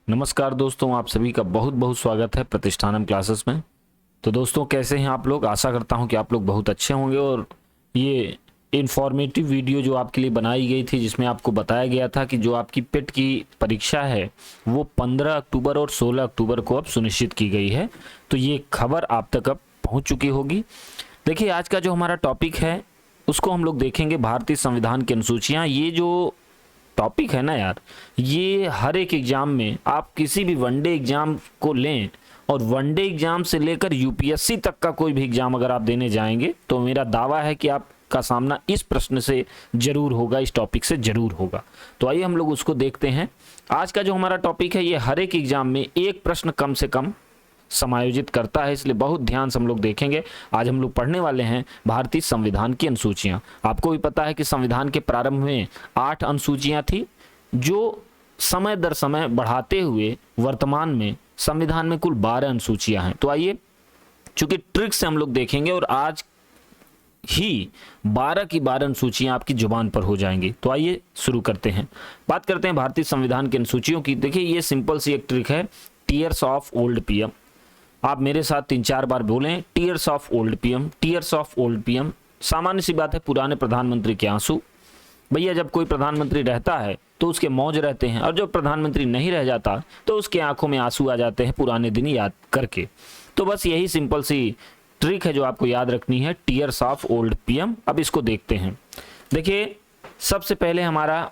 नमस्कार दोस्तों, आप सभी का बहुत बहुत स्वागत है प्रतिष्ठानम क्लासेस में। तो दोस्तों, कैसे हैं आप लोग? आशा करता हूं कि आप लोग बहुत अच्छे होंगे। और ये इन्फॉर्मेटिव वीडियो जो आपके लिए बनाई गई थी, जिसमें आपको बताया गया था कि जो आपकी पेट की परीक्षा है वो 15 अक्टूबर और 16 अक्टूबर को अब सुनिश्चित की गई है। तो ये खबर आप तक अब पहुँच चुकी होगी। देखिए, आज का जो हमारा टॉपिक है उसको हम लोग देखेंगे भारतीय संविधान की अनुसूचियाँ। ये जो टॉपिक है ना यार, ये हर एक एग्जाम में आप किसी भी वनडे एग्जाम को लें और वनडे एग्जाम से लेकर यूपीएससी तक का कोई भी एग्जाम अगर आप देने जाएंगे तो मेरा दावा है कि आपका सामना इस प्रश्न से जरूर होगा, इस टॉपिक से जरूर होगा। तो आइए हम लोग उसको देखते हैं। आज का जो हमारा टॉपिक है ये हर एक एग्जाम में एक प्रश्न कम से कम समायोजित करता है, इसलिए बहुत ध्यान से हम लोग देखेंगे। आज हम लोग पढ़ने वाले हैं भारतीय संविधान की अनुसूचियां। आपको भी पता है कि संविधान के प्रारंभ में 8 अनुसूचियां थी, जो समय दर समय बढ़ाते हुए वर्तमान में संविधान में कुल 12 अनुसूचियां हैं। तो आइए, चूंकि ट्रिक से हम लोग देखेंगे और आज ही 12 की 12 अनुसूचियां आपकी जुबान पर हो जाएंगी। तो आइए शुरू करते हैं। बात करते हैं भारतीय संविधान की अनुसूचियों की। देखिए, ये सिंपल सी एक ट्रिक है, टीयर्स ऑफ ओल्ड पीएम। आप मेरे साथ 3-4 बार बोलें, tears of old PM, tears of old PM. सामान्य सी बात है, पुराने प्रधानमंत्री के आंसू। भैया, जब कोई प्रधानमंत्री रहता है तो उसके मौज रहते हैं, और जब प्रधानमंत्री नहीं रह जाता तो उसके आंखों में आंसू आ जाते हैं पुराने दिन याद करके। तो बस यही सिंपल सी ट्रिक है जो आपको याद रखनी है, टीयर्स ऑफ ओल्ड पीएम। अब इसको देखते हैं। देखिए, सबसे पहले हमारा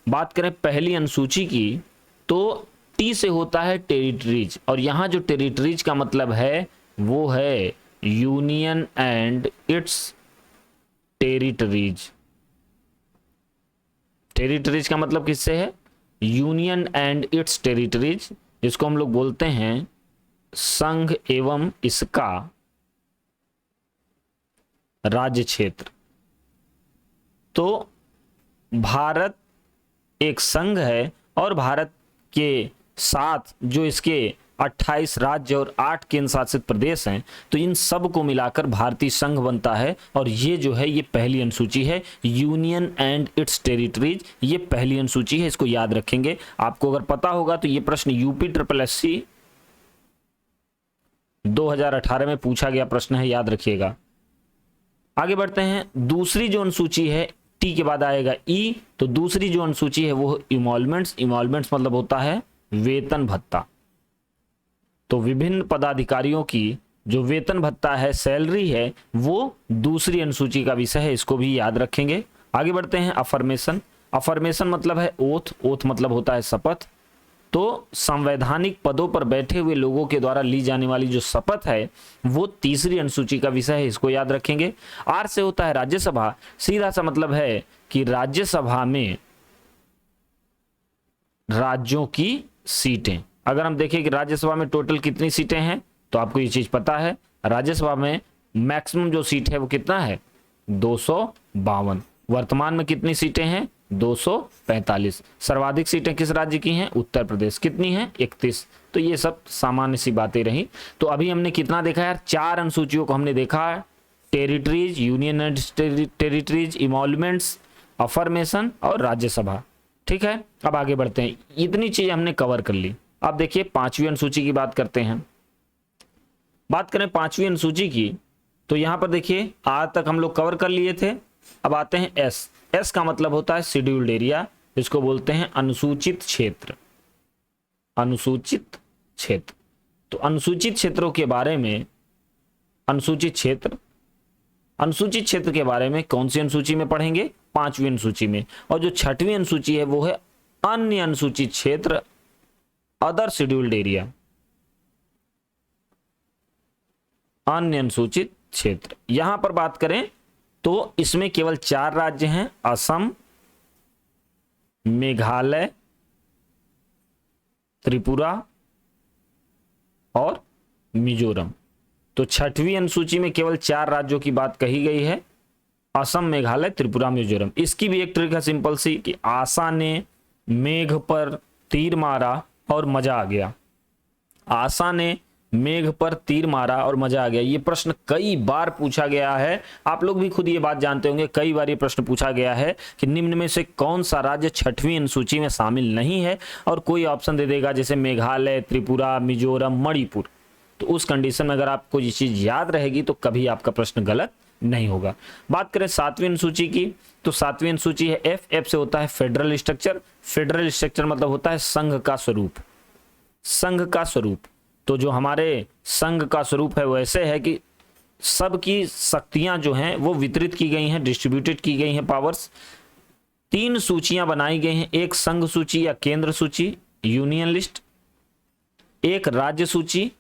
बात करें पहली अनुसूची की, तो टी से होता है टेरिटरीज, और यहां जो टेरिटरीज का मतलब है वो है union and it's territories. Territories का मतलब किससे है? यूनियन एंड इट्स टेरिटरीज, जिसको हम लोग बोलते हैं संघ एवं इसका राज्य क्षेत्र। तो भारत एक संघ है और भारत के साथ जो इसके 28 राज्य और 8 केंद्र शासित प्रदेश हैं, तो इन सब को मिलाकर भारतीय संघ बनता है। और ये जो है ये पहली अनुसूची है, यूनियन एंड इट्स टेरिटरीज। ये पहली अनुसूची है, इसको याद रखेंगे। आपको अगर पता होगा तो ये प्रश्न यूपी SSSC 2018 में पूछा गया प्रश्न है, याद रखिएगा। आगे बढ़ते हैं। दूसरी जो अनुसूची है, टी के बाद आएगा ई, तो दूसरी जो अनुसूची है वो इमॉल्वमेंट्स। इमॉल्वमेंट्स मतलब होता है वेतन भत्ता। तो विभिन्न पदाधिकारियों की जो वेतन भत्ता है, सैलरी है, वो दूसरी अनुसूची का विषय है, इसको भी याद रखेंगे। आगे बढ़ते हैं। अफर्मेशन। अफर्मेशन मतलब है ओथ। ओथ मतलब होता है शपथ। तो संवैधानिक पदों पर बैठे हुए लोगों के द्वारा ली जाने वाली जो शपथ है वो तीसरी अनुसूची का विषय है, इसको याद रखेंगे। आर से होता है राज्यसभा। सीधा सा मतलब है कि राज्यसभा में राज्यों की सीटें। अगर हम देखें कि राज्यसभा में टोटल कितनी सीटें हैं, तो आपको ये चीज पता है, राज्यसभा में मैक्सिमम जो सीट है वो कितना है? 252। वर्तमान में कितनी सीटें हैं? 245। सर्वाधिक सीटें किस राज्य की हैं? उत्तर प्रदेश। कितनी हैं? 31। तो ये सब सामान्य सी बातें रही। तो अभी हमने कितना देखा यार? 4 अनुसूचियों को हमने देखा है, territories, union and territories, emoluments, affirmation और राज्यसभा। ठीक है, अब आगे बढ़ते हैं। इतनी चीजें हमने कवर कर ली। अब देखिए 5वीं अनुसूची की बात करते हैं। बात करें 5वीं अनुसूची की, तो यहां पर देखिए आज तक हम लोग कवर कर लिए थे। अब आते हैं एस। एस का मतलब होता है शेड्यूल्ड एरिया, जिसको बोलते हैं अनुसूचित क्षेत्र। अनुसूचित क्षेत्र। तो अनुसूचित क्षेत्रों के बारे में, अनुसूचित क्षेत्र, अनुसूचित क्षेत्र के बारे में कौन सी अनुसूची में पढ़ेंगे? 5वीं अनुसूची में। और जो 6वीं अनुसूची है वो है अन्य अनुसूचित क्षेत्र, अदर शेड्यूल्ड एरिया। अन्य अनुसूचित क्षेत्र, यहां पर बात करें तो इसमें केवल 4 राज्य हैं, असम, मेघालय, त्रिपुरा और मिजोरम। तो 6वीं अनुसूची में केवल 4 राज्यों की बात कही गई है, असम, मेघालय, त्रिपुरा, मिजोरम। इसकी भी एक ट्रिक है सिंपल सी, कि आशा ने मेघ पर तीर मारा और मजा आ गया। आशा ने मेघ पर तीर मारा और मजा आ गया। ये प्रश्न कई बार पूछा गया है, आप लोग भी खुद ये बात जानते होंगे, कई बार ये प्रश्न पूछा गया है कि निम्न में से कौन सा राज्य 6वीं अनुसूची में शामिल नहीं है, और कोई ऑप्शन दे देगा जैसे मेघालय, त्रिपुरा, मिजोरम, मणिपुर। तो उस कंडीशन में अगर आपको ये चीज याद रहेगी तो कभी आपका प्रश्न गलत नहीं होगा। बात करें 7वीं अनुसूची की, तो 7वीं अनुसूची है एफ से होता है फेडरल स्ट्रक्चर। फेडरल स्ट्रक्चर मतलब होता है संघ का स्वरूप, संघ का स्वरूप। तो जो हमारे संघ का स्वरूप है वो ऐसे है कि सबकी शक्तियां जो हैं वो वितरित की गई हैं, डिस्ट्रीब्यूटेड की गई हैं पावर्स। 3 सूचियां बनाई गई हैं, एक संघ सूची या केंद्र सूची यूनियन लिस्ट, एक राज्य सूची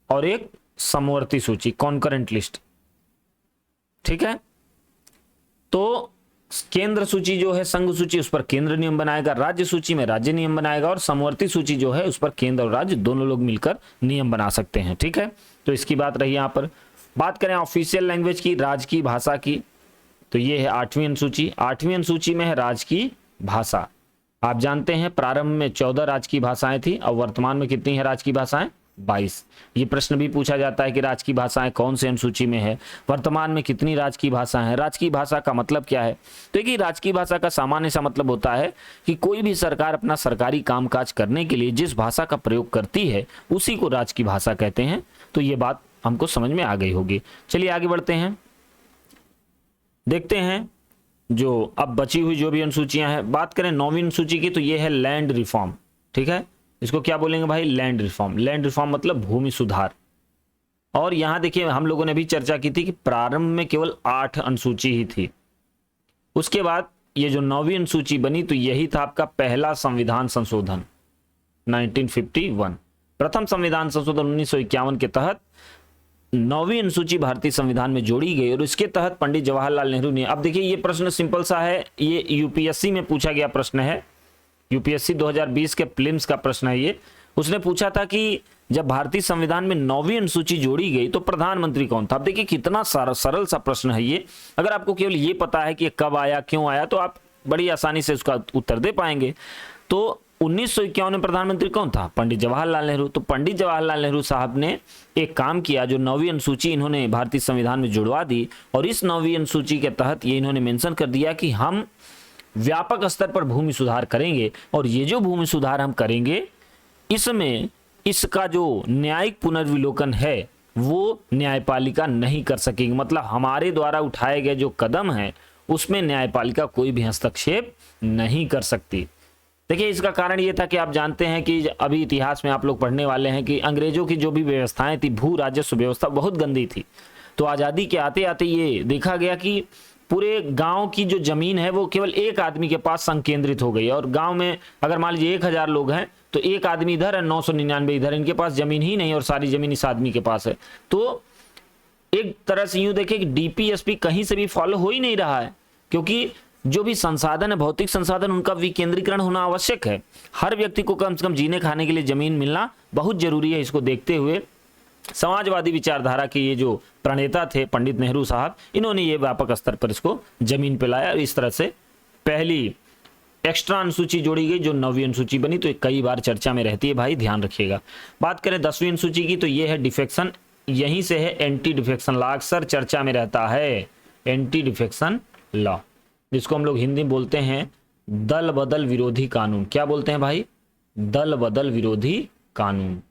और एक समवर्ती सूची कॉन्करेंट लिस्ट। ठीक है, तो केंद्र सूची जो है संघ सूची उस पर केंद्र नियम बनाएगा, राज्य सूची में राज्य नियम बनाएगा, और समवर्ती सूची जो है उस पर केंद्र और राज्य दोनों लोग मिलकर नियम बना सकते हैं। ठीक है, तो इसकी बात रही यहां पर। बात करें ऑफिशियल लैंग्वेज की, राजकीय भाषा की, तो ये है 8वीं अनुसूची। 8वीं अनुसूची में है राजकीय भाषा। आप जानते हैं प्रारंभ में 14 राजकीय भाषाएं थी, और वर्तमान में कितनी है राजकीय भाषाएं? 22। ये प्रश्न भी पूछा जाता है कि राजकीय भाषाएं कौन से अनुसूची में है, वर्तमान में कितनी राजकीय भाषा है, राजकीय भाषा का मतलब क्या है। तो देखिए राजकीय भाषा का सामान्य सा मतलब होता है कि कोई भी सरकार अपना सरकारी कामकाज करने के लिए जिस भाषा का प्रयोग करती है उसी को राजकीय भाषा कहते हैं। तो ये बात हमको समझ में आ गई होगी। चलिए आगे बढ़ते हैं, देखते हैं जो अब बची हुई जो भी अनुसूचियां हैं। बात करें 9वीं अनुसूची की, तो ये है लैंड रिफॉर्म। ठीक है, इसको क्या बोलेंगे भाई? Land reform. लैंड रिफॉर्म मतलब भूमि सुधार। और यहां देखिए हम लोगों ने भी चर्चा की थी कि प्रारंभ में केवल 8 अनुसूची ही थी, उसके बाद ये जो 9वीं अनुसूची बनी तो यही था आपका पहला संविधान संशोधन 1951। प्रथम संविधान संशोधन 1951 के तहत 9वीं अनुसूची भारतीय संविधान में जोड़ी गई, और इसके तहत पंडित जवाहरलाल नेहरू ने, अब देखिए ये प्रश्न सिंपल सा है, ये यूपीएससी में पूछा गया प्रश्न है, यूपीएससी 2020 के प्रीलिम्स का प्रश्न है ये। उसने पूछा था कि जब भारतीय संविधान में 9वीं अनुसूची जोड़ी गई तो प्रधानमंत्री कौन था। अब देखिए कितना सरल सा प्रश्न है ये। अगर आपको केवल ये पता है कि ये कब आया, क्यों आया, तो आप बड़ी आसानी से उसका उत्तर दे पाएंगे। तो 1951 में प्रधानमंत्री कौन था? पंडित जवाहरलाल नेहरू। तो पंडित जवाहरलाल नेहरू साहब ने एक काम किया, जो 9वीं अनुसूची इन्होंने भारतीय संविधान में जुड़वा दी, और इस 9वीं अनुसूची के तहत ये इन्होंने मेंशन कर दिया कि हम व्यापक स्तर पर भूमि सुधार करेंगे, और ये जो भूमि सुधार हम करेंगे इसमें इसका जो न्यायिक पुनर्विलोकन है वो न्यायपालिका नहीं कर सकेगी। मतलब हमारे द्वारा उठाए गए जो कदम हैं उसमें न्यायपालिका कोई भी हस्तक्षेप नहीं कर सकती। देखिए इसका कारण ये था कि आप जानते हैं कि अभी इतिहास में आप लोग पढ़ने वाले हैं कि अंग्रेजों की जो भी व्यवस्थाएं थी, भू राजस्व व्यवस्था बहुत गंदी थी। तो आज़ादी के आते आते ये देखा गया कि पूरे गांव की जो जमीन है वो केवल एक आदमी के पास संकेंद्रित हो गई, और गांव में अगर मान लीजिए 1000 लोग हैं तो एक आदमी इधर है, 999 इधर, इनके पास जमीन ही नहीं और सारी जमीन इस आदमी के पास है। तो एक तरह से यूं देखें कि डीपीएसपी कहीं से भी फॉलो हो ही नहीं रहा है, क्योंकि जो भी संसाधन है, भौतिक संसाधन, उनका विकेंद्रीकरण होना आवश्यक है। हर व्यक्ति को कम से कम जीने खाने के लिए जमीन मिलना बहुत जरूरी है। इसको देखते हुए समाजवादी विचारधारा के ये जो प्रणेता थे पंडित नेहरू साहब, इन्होंने ये व्यापक स्तर पर इसको जमीन पे लाया, और इस तरह से पहली एक्स्ट्रा अनुसूची जोड़ी गई जो 9वीं अनुसूची बनी। तो कई बार चर्चा में रहती है भाई, ध्यान रखिएगा। बात करें 10वीं अनुसूची की, तो ये है डिफेक्शन। यहीं से है एंटी डिफेक्शन लॉ, अक्सर चर्चा में रहता है एंटी डिफेक्शन लॉ, जिसको हम लोग हिंदी में बोलते हैं दल बदल विरोधी कानून। क्या बोलते हैं भाई? दल बदल विरोधी कानून।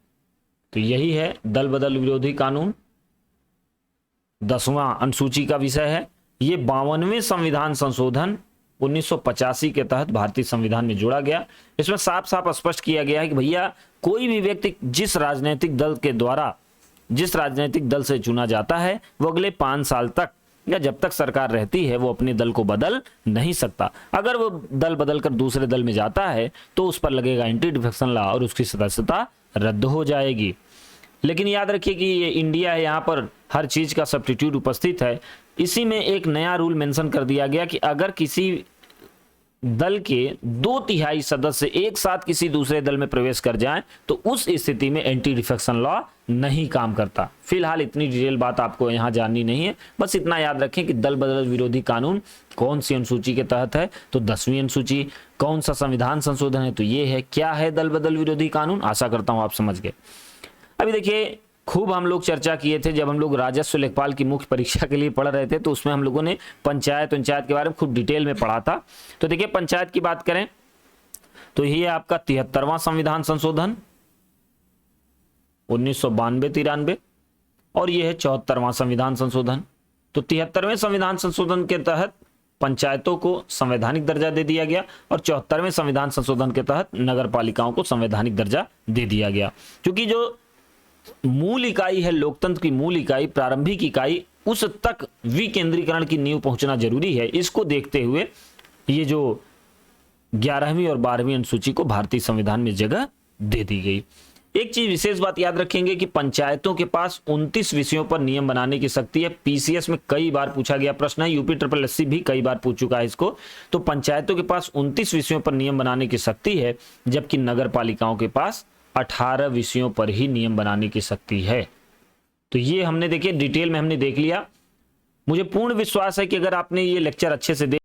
तो यही है दल बदल विरोधी कानून, 10वां अनुसूची का विषय है। ये 52वें संविधान संशोधन 1985 के तहत भारतीय संविधान में जोड़ा गया। इसमें साफ साफ स्पष्ट किया गया है कि भैया कोई भी व्यक्ति जिस राजनीतिक दल के द्वारा, जिस राजनीतिक दल से चुना जाता है, वो अगले 5 साल तक या जब तक सरकार रहती है वो अपने दल को बदल नहीं सकता। अगर वो दल बदलकर दूसरे दल में जाता है तो उस पर लगेगा एंटी डिफेक्शन लॉ और उसकी सदस्यता रद्द हो जाएगी। लेकिन याद रखिए कि ये इंडिया है, यहाँ पर हर चीज का सब्स्टिट्यूट उपस्थित है। इसी में एक नया रूल मेंशन कर दिया गया कि अगर किसी दल के 2/3 सदस्य एक साथ किसी दूसरे दल में प्रवेश कर जाएं तो उस स्थिति में एंटी डिफेक्शन लॉ नहीं काम करता। फिलहाल इतनी डिटेल बात आपको यहाँ जाननी नहीं है, बस इतना याद रखें कि दल बदल विरोधी कानून कौन सी अनुसूची के तहत है, तो 10वीं अनुसूची। कौन सा संविधान संशोधन है, तो ये है। क्या है दल बदल विरोधी कानून, आशा करता हूं आप समझ गए। अभी देखिए खूब हम लोग चर्चा किए थे जब हम लोग राजस्व लेखपाल की मुख्य परीक्षा के लिए पढ़ रहे थे, तो उसमें हम लोगों ने पंचायत के बारे में खूब डिटेल में पढ़ा था। तो देखिए पंचायत की बात करें तो ये आपका 73वां संविधान संशोधन 1992-93 और ये है 74वां संविधान संशोधन। तो 73वें संविधान संशोधन के तहत पंचायतों को संवैधानिक दर्जा दे दिया गया और 74वें संविधान संशोधन के तहत नगर पालिकाओं को संवैधानिक दर्जा दे दिया गया। क्योंकि जो मूल इकाई है, लोकतंत्र की मूल इकाई, प्रारंभिक इकाई, उस तक विकेंद्रीकरण की नींव पहुंचना जरूरी है। इसको देखते हुए ये जो 11वीं और 12वीं अनुसूची को भारतीय संविधान में जगह दे दी गई। एक चीज विशेष बात याद रखेंगे कि पंचायतों के पास 29 विषयों पर नियम बनाने की शक्ति है। पीसीएस में कई बार पूछा गया प्रश्न है, यूपी SSSC भी कई बार पूछ चुका है इसको। तो पंचायतों के पास 29 विषयों पर नियम बनाने की शक्ति है, जबकि नगर पालिकाओं के पास 18 विषयों पर ही नियम बनाने की शक्ति है। तो ये हमने देखिए डिटेल में हमने देख लिया। मुझे पूर्ण विश्वास है कि अगर आपने ये लेक्चर अच्छे से